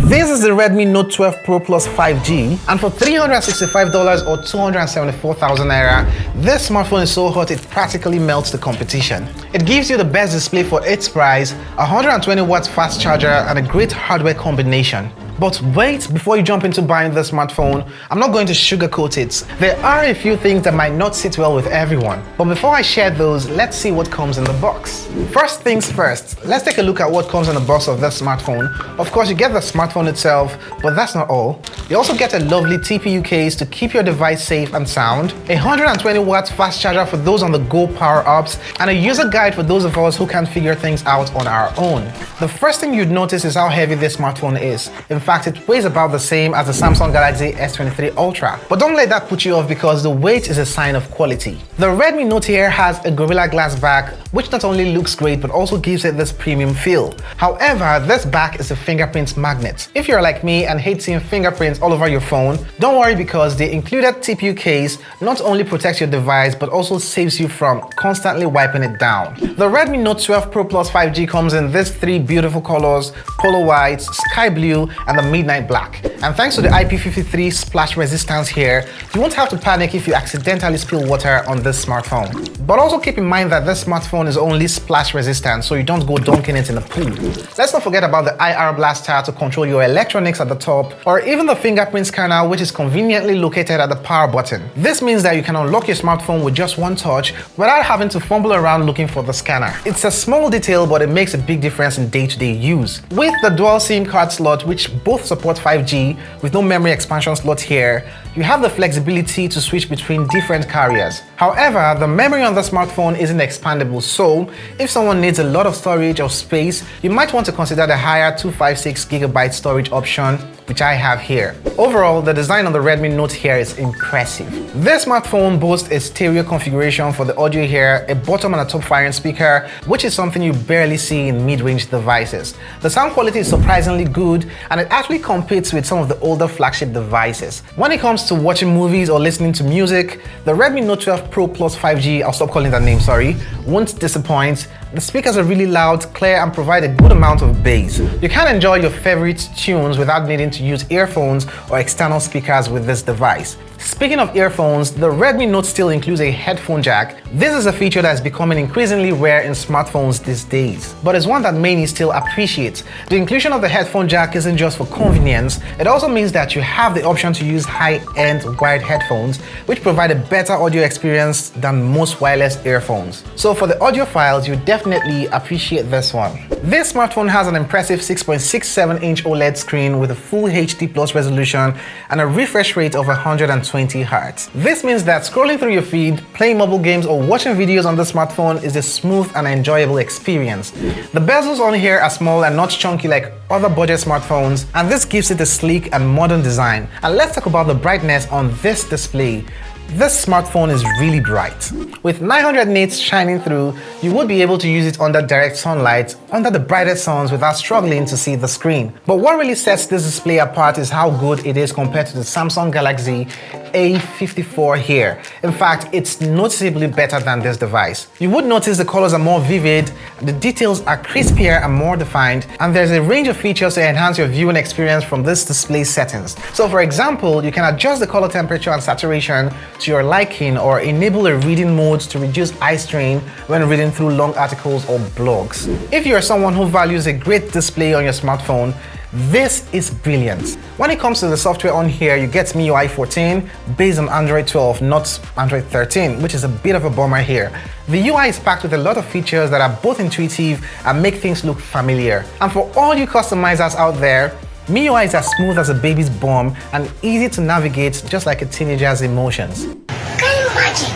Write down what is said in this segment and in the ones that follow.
This is the Redmi Note 12 Pro Plus 5G, and for $365 or 274,000 naira, this smartphone is so hot it practically melts the competition. It gives you the best display for its price, 120 watts fast charger, and a great hardware combination. But wait, before you jump into buying this smartphone, I'm not going to sugarcoat it. There are a few things that might not sit well with everyone. But before I share those, let's see what comes in the box. First things first, let's take a look at what comes in the box of this smartphone. Of course, you get the smartphone itself, but that's not all. You also get a lovely TPU case to keep your device safe and sound, a 120 watts fast charger for those on the go power-ups, and a user guide for those of us who can figure things out on our own. The first thing you'd notice is how heavy this smartphone is. In fact, it weighs about the same as the Samsung Galaxy S23 Ultra. But don't let that put you off because the weight is a sign of quality. The Redmi Note here has a Gorilla Glass back, which not only looks great but also gives it this premium feel. However, this back is a fingerprint magnet. If you're like me and hate seeing fingerprints all over your phone, don't worry because the included TPU case not only protects your device but also saves you from constantly wiping it down. The Redmi Note 12 Pro Plus 5G comes in these three beautiful colors: polo white, sky blue, and the midnight black. And thanks to the IP53 splash resistance here, you won't have to panic if you accidentally spill water on this smartphone. But also keep in mind that this smartphone is only splash resistant, so you don't go dunking it in a pool. Let's not forget about the IR blaster to control your electronics at the top, or even the fingerprint scanner, which is conveniently located at the power button. This means that you can unlock your smartphone with just one touch without having to fumble around looking for the scanner. It's a small detail, but it makes a big difference in day-to-day use. With the dual SIM card slot, which both support 5G with no memory expansion slot here, you have the flexibility to switch between different carriers. However, the memory on the smartphone isn't expandable, so if someone needs a lot of storage or space, you might want to consider the higher 256GB storage option, which I have here. Overall, the design on the Redmi Note here is impressive. This smartphone boasts a stereo configuration for the audio here, a bottom and a top firing speaker, which is something you barely see in mid-range devices. The sound quality is surprisingly good, and it actually competes with some of the older flagship devices. When it comes to watching movies or listening to music, the Redmi Note 12 Pro Plus 5G, I'll stop calling that name, sorry, won't disappoint. The speakers are really loud, clear, and provide a good amount of bass. You can enjoy your favorite tunes without needing to use earphones or external speakers with this device. Speaking of earphones, the Redmi Note still includes a headphone jack. This is a feature that is becoming increasingly rare in smartphones these days, but it's one that many still appreciate. The inclusion of the headphone jack isn't just for convenience, it also means that you have the option to use high-end wired headphones, which provide a better audio experience than most wireless earphones. So for the audiophiles, you definitely appreciate this one. This smartphone has an impressive 6.67-inch OLED screen with a full HD plus resolution and a refresh rate of 120 Hz. This means that scrolling through your feed, playing mobile games, or watching videos on the smartphone is a smooth and enjoyable experience. The bezels on here are small and not chunky like other budget smartphones, and this gives it a sleek and modern design. And let's talk about the brightness on this display. This smartphone is really bright. With 900 nits shining through, you would be able to use it under direct sunlight, under the brightest suns without struggling to see the screen. But what really sets this display apart is how good it is compared to the Samsung Galaxy A54 here. In fact, it's noticeably better than this device. You would notice the colors are more vivid, the details are crispier and more defined, and there's a range of features to enhance your viewing experience from this display settings. So for example, you can adjust the color temperature and saturation to your liking, or enable a reading mode to reduce eye strain when reading through long articles or blogs. If you're someone who values a great display on your smartphone, this is brilliant. When it comes to the software on here, you get MIUI 14 based on Android 12, not Android 13, which is a bit of a bummer here. The UI is packed with a lot of features that are both intuitive and make things look familiar. And for all you customizers out there, MIUI is as smooth as a baby's bum and easy to navigate, just like a teenager's emotions. Can you imagine?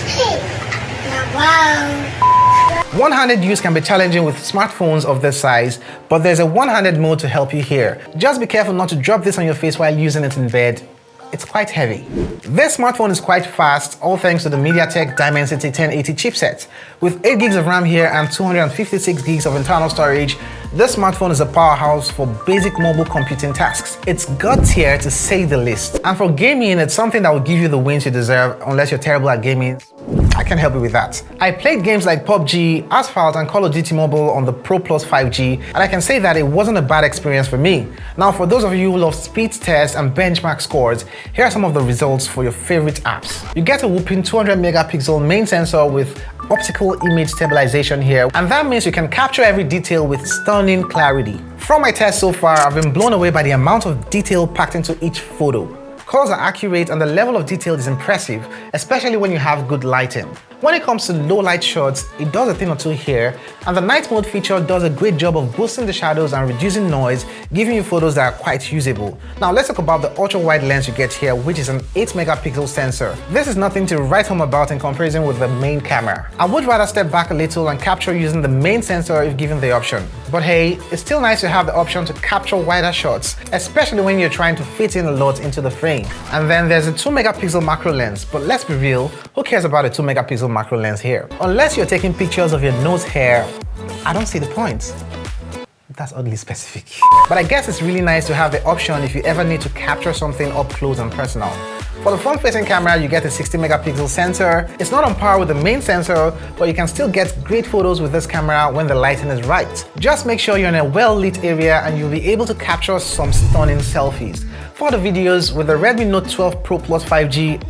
Hey, wow. One-handed use can be challenging with smartphones of this size, but there's a one-handed mode to help you here. Just be careful not to drop this on your face while using it in bed. It's quite heavy. This smartphone is quite fast, all thanks to the MediaTek Dimensity 1080 chipset. With 8 GB of RAM here and 256 GB of internal storage, This smartphone is a powerhouse for basic mobile computing tasks. It's God tier to say the least. And for gaming, it's something that will give you the wins you deserve unless you're terrible at gaming. I can help you with that. I played games like PUBG, Asphalt, and Call of Duty Mobile on the Pro Plus 5G, and I can say that it wasn't a bad experience for me. Now, for those of you who love speed tests and benchmark scores, here are some of the results for your favorite apps. You get a whopping 200 megapixel main sensor with optical image stabilization here, and that means you can capture every detail with stunning clarity. From my test so far, I've been blown away by the amount of detail packed into each photo. Colors are accurate and the level of detail is impressive, especially when you have good lighting. When it comes to low light shots, it does a thing or two here, and the night mode feature does a great job of boosting the shadows and reducing noise, giving you photos that are quite usable. Now let's talk about the ultra wide lens you get here, which is an 8 megapixel sensor. This is nothing to write home about in comparison with the main camera. I would rather step back a little and capture using the main sensor if given the option. But hey, it's still nice to have the option to capture wider shots, especially when you're trying to fit in a lot into the frame. And then there's a 2 megapixel macro lens, but let's be real, who cares about a 2 megapixel macro lens here? Unless you're taking pictures of your nose hair, I don't see the point. That's oddly specific. But I guess it's really nice to have the option if you ever need to capture something up close and personal. For the front-facing camera, you get a 60 megapixel sensor. It's not on par with the main sensor, but you can still get great photos with this camera when the lighting is right. Just make sure you're in a well-lit area and you'll be able to capture some stunning selfies. For the videos with the Redmi Note 12 Pro Plus 5G,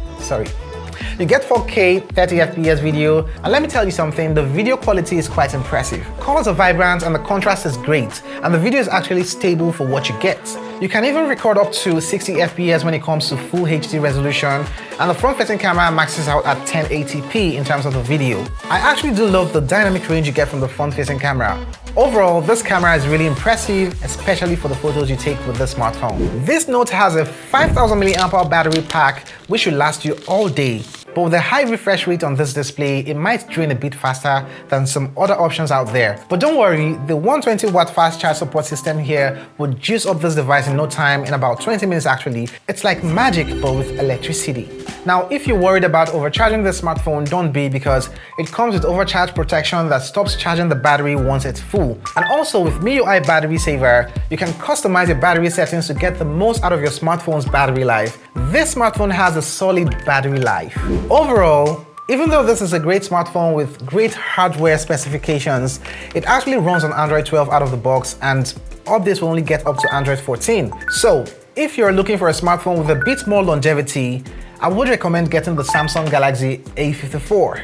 you get 4K 30 FPS video, and let me tell you something, the video quality is quite impressive. Colors are vibrant and the contrast is great, and the video is actually stable for what you get. You can even record up to 60 FPS when it comes to full HD resolution, and the front-facing camera maxes out at 1080p in terms of the video. I actually do love the dynamic range you get from the front-facing camera. Overall, this camera is really impressive, especially for the photos you take with this smartphone. This Note has a 5000 mAh battery pack, which should last you all day. But with a high refresh rate on this display, it might drain a bit faster than some other options out there. But don't worry, the 120 watt fast charge support system here will juice up this device in no time, in about 20 minutes actually. It's like magic, but with electricity. Now, if you're worried about overcharging this smartphone, don't be, because it comes with overcharge protection that stops charging the battery once it's full. And also with MIUI Battery Saver, you can customize your battery settings to get the most out of your smartphone's battery life. This smartphone has a solid battery life. Overall, even though this is a great smartphone with great hardware specifications, it actually runs on Android 12 out of the box, and updates will only get up to Android 14. So, if you're looking for a smartphone with a bit more longevity, I would recommend getting the Samsung Galaxy A54.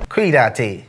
Cuidate.